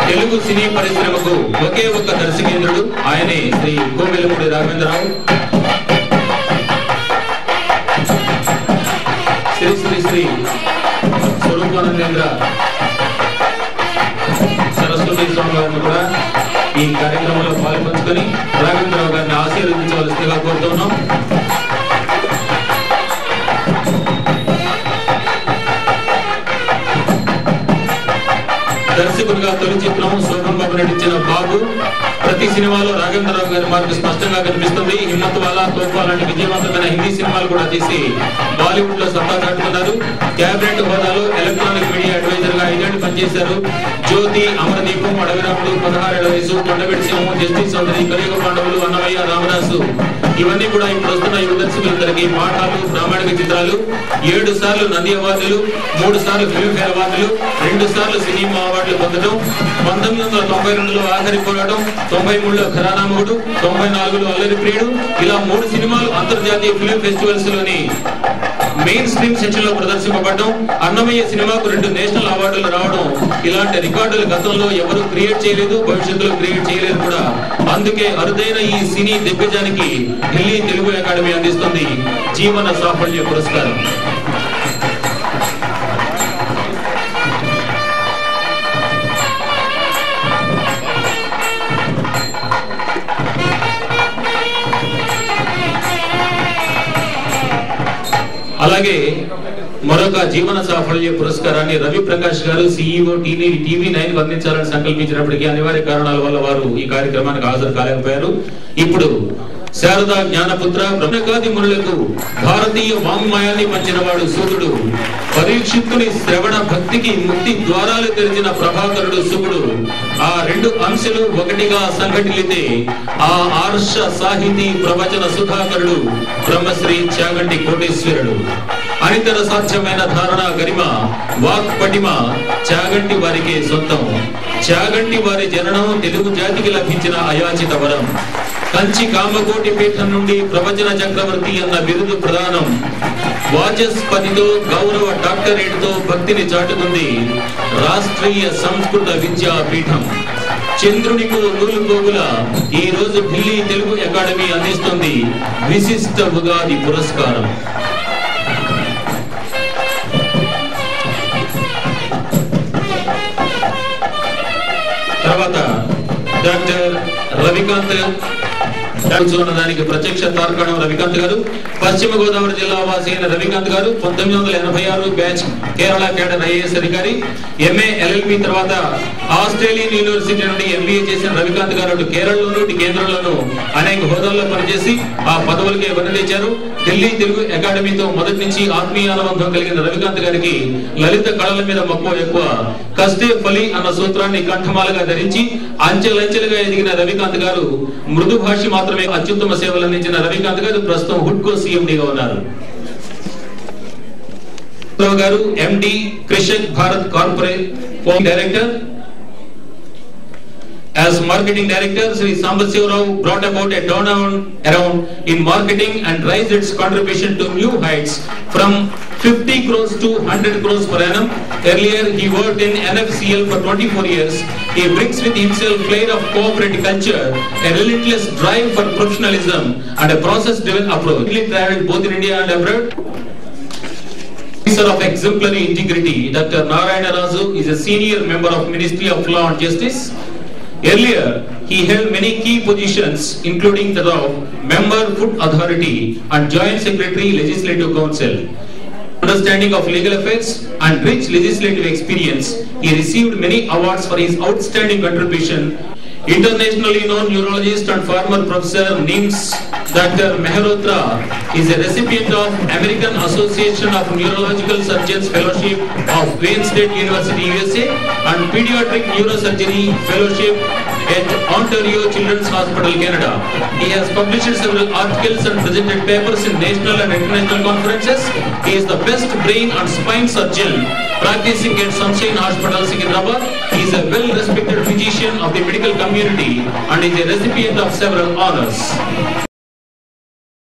తెలుగు సినీ పరిశ్రమకు ఒకే ఒక దర్శకేంద్రుడు, ఆయనే శ్రీ కోవెలమూడి రాఘవేంద్రరావు. శ్రీ శ్రీ శ్రీ స్వరూపానందేంద్ర సరస్వతి స్వామి గారిని కూడా ఈ కార్యక్రమంలో పాల్పంచుకొని రాఘవేంద్రరావు గారిని ఆశీర్వదించవలసిందిగా కోరుతున్నాం. దర్శకుడిగా తొలి చిత్రం శోభన్ బాబు నటించిన బాబు. ప్రతి సినిమాలో రాఘవేంద్రరావు గారి మార్పు స్పష్టంగా కనిపిస్తుంది. హిమ్మత్ వాలా, తోఫా లాంటి విజయవంతమైన హిందీ సినిమాలు కూడా తీసి బాలీవుడ్ లో సత్తా చాటుకున్నారు. క్యాబినెట్ హోదాలో ఎలక్ట్రానిక్ మీడియా అడ్వైజర్ గా 5 ఏళ్లు పనిచేశారు. జ్యోతి, అమరదీపం, అడవిరాముడు, 16 ఏళ్ల వయసు, కొండవీటి సింహం, జస్టిస్ చౌదరి, కలియుగ పాండవులు, అన్నమయ్య, రామదాసు, ఇవన్నీ కూడా ఇప్పుడు వస్తున్న యువ దర్శకులందరికీ పాఠాలు, ప్రామాణిక చిత్రాలు. 7 సార్లు నంది అవార్డులు, 3 సార్లు ఫిల్మ్ఫేర్ అవార్డులు, 2 సార్లు సినిమా అవార్డులు పొందడం. 1992లో ఆఖరి పోరాటం, 93లో ఖరానామగుడు, 94లో అల్లరి ప్రియుడు, ఇలా 3 సినిమాలు అంతర్జాతీయ ఫిల్మ్ ఫెస్టివల్స్ లోని మెయిన్ స్ట్రీమ్ సెక్షన్ లో ప్రదర్శింపబడడం. అన్నమయ్య సినిమాకు 2 నేషనల్ అవార్డులు రావడం. ఇలాంటి రికార్డులు గతంలో ఎవరు క్రియేట్ చేయలేదు, భవిష్యత్తులో క్రియేట్ చేయలేదు కూడా. అందుకే అరుదైన ఈ సినీ దిగ్గజానికి ఢిల్లీ తెలుగు అకాడమీ అందిస్తుంది జీవన సాఫల్య పురస్కారం. అలాగే మరొక జీవన సాఫల్య పురస్కారాన్ని రవి ప్రకాష్ గారు CEO TV9 అందించాలని సంకల్పించినప్పటికీ అనివార్య కారణాల వల్ల వారు ఈ కార్యక్రమానికి హాజరు కాలేకపోయారు. ఇప్పుడు శారదా జ్ఞానపుత్ర బ్రహ్మకాది మునులకు భారతీయ వాంగ్మయాన్ని పంచినవాడు సూదుడు, పరీక్షిత్తుని శ్రవణ భక్తికి ముక్తి ద్వారాలు తెరిచిన ప్రభాకరుడు శుభుడు. ఆ 2 అంశాలు ఒకటిగా సంఘటిల్లితే ఆ ఆర్ష సాహితీ ప్రవచన సుధాకరుడు బ్రహ్మశ్రీ చాగంటి కోటేశ్వరుడు. అనితర సాధ్యమైన ధారణ గరిమ, వాక్ పటిమ చాగంటి వారికే సొంతం. చాగంటి వారి జననం తెలుగు జాతికి లభించిన అయాచిత వరం. కంచి కామకోటి పీఠం నుండి ప్రవచన చక్రవర్తి అన్న బిరుదు ప్రదానం. వాచస్పతితో గౌరవ డాక్టరేట్ తో భక్తిని చాటుకుంది రాష్ట్రీయ సంస్కృత విద్యా పీఠం. చంద్రునికు నూలు పోగుల ఈ రోజు ఢిల్లీ తెలుగు అకాడమీ అందిస్తుంది విశిష్ట ఉగాది పురస్కారం. తర్వాత డాక్టర్ రవికాంత్ దానికి ప్రత్యక్ష తార్కాణం రవికాంత్ గారు. పశ్చిమ గోదావరి జిల్లా వాసి అయిన రవికాంత్ గారు 1986 బ్యాచ్ కేరళ కేడర్ IAS అధికారి. MA LLB తర్వాత ఆస్ట్రేలియన్ యూనివర్సిటీ నుండి MBA చేసిన రవికాంత్ గారు అటు కేరళలోను ఇటు కేంద్రంలోనూ అనేక హోదాల్లో పనిచేసి ఆ పదవులకే వన్నెచ్చారు. ఢిల్లీ తెలుగు అకాడమీతో మొదటి నుంచి ఆత్మీయ అనుబంధం కలిగిన రవికాంత్ గారికి లలిత కళల మీద మక్కువ ఎక్కువ. కష్టే ఫలి అన్న సూత్రాన్ని కంఠమాలగా ధరించి అంచెలంచెలుగా ఎదిగిన రవికాంత్ గారు మృదు భాష మాత్రమే అత్యుత్తమ సేవలు అందించిన రవికాంత్ గారు ప్రస్తుతం హుడ్కో CMDగా ఉన్నారు. గారు MD Krushak Bharat corporate director. As marketing director, Sri Sambasiva Rao brought about a turnaround in marketing and raised its contribution to new heights from 50 crores to 100 crores per annum. Earlier, he worked in NFCL for 24 years. He brings with himself flair of cooperative culture, a relentless drive for professionalism, and a process-driven approach. He traveled both in India and abroad. Officer of exemplary integrity, Dr. Narayana Razu is a senior member of Ministry of Law and Justice. Earlier, he held many key positions, including that of Member Food Authority and Joint Secretary Legislative Council. Understanding of legal affairs and rich legislative experience, he received many awards for his outstanding contribution. Internationally known neurologist and former professor NIMS, Dr. Mehrotra is a recipient of American Association of Neurological Surgeons Fellowship of Wayne State University, USA, and Pediatric Neurosurgery Fellowship at Ontario Children's Hospital, Canada. He has published several articles and presented papers in national and international conferences. He is the best brain and spine surgeon practicing at Sunshine Hospital, Secunderabad. He is a well-respected physician of the medical community and is a recipient of several honors.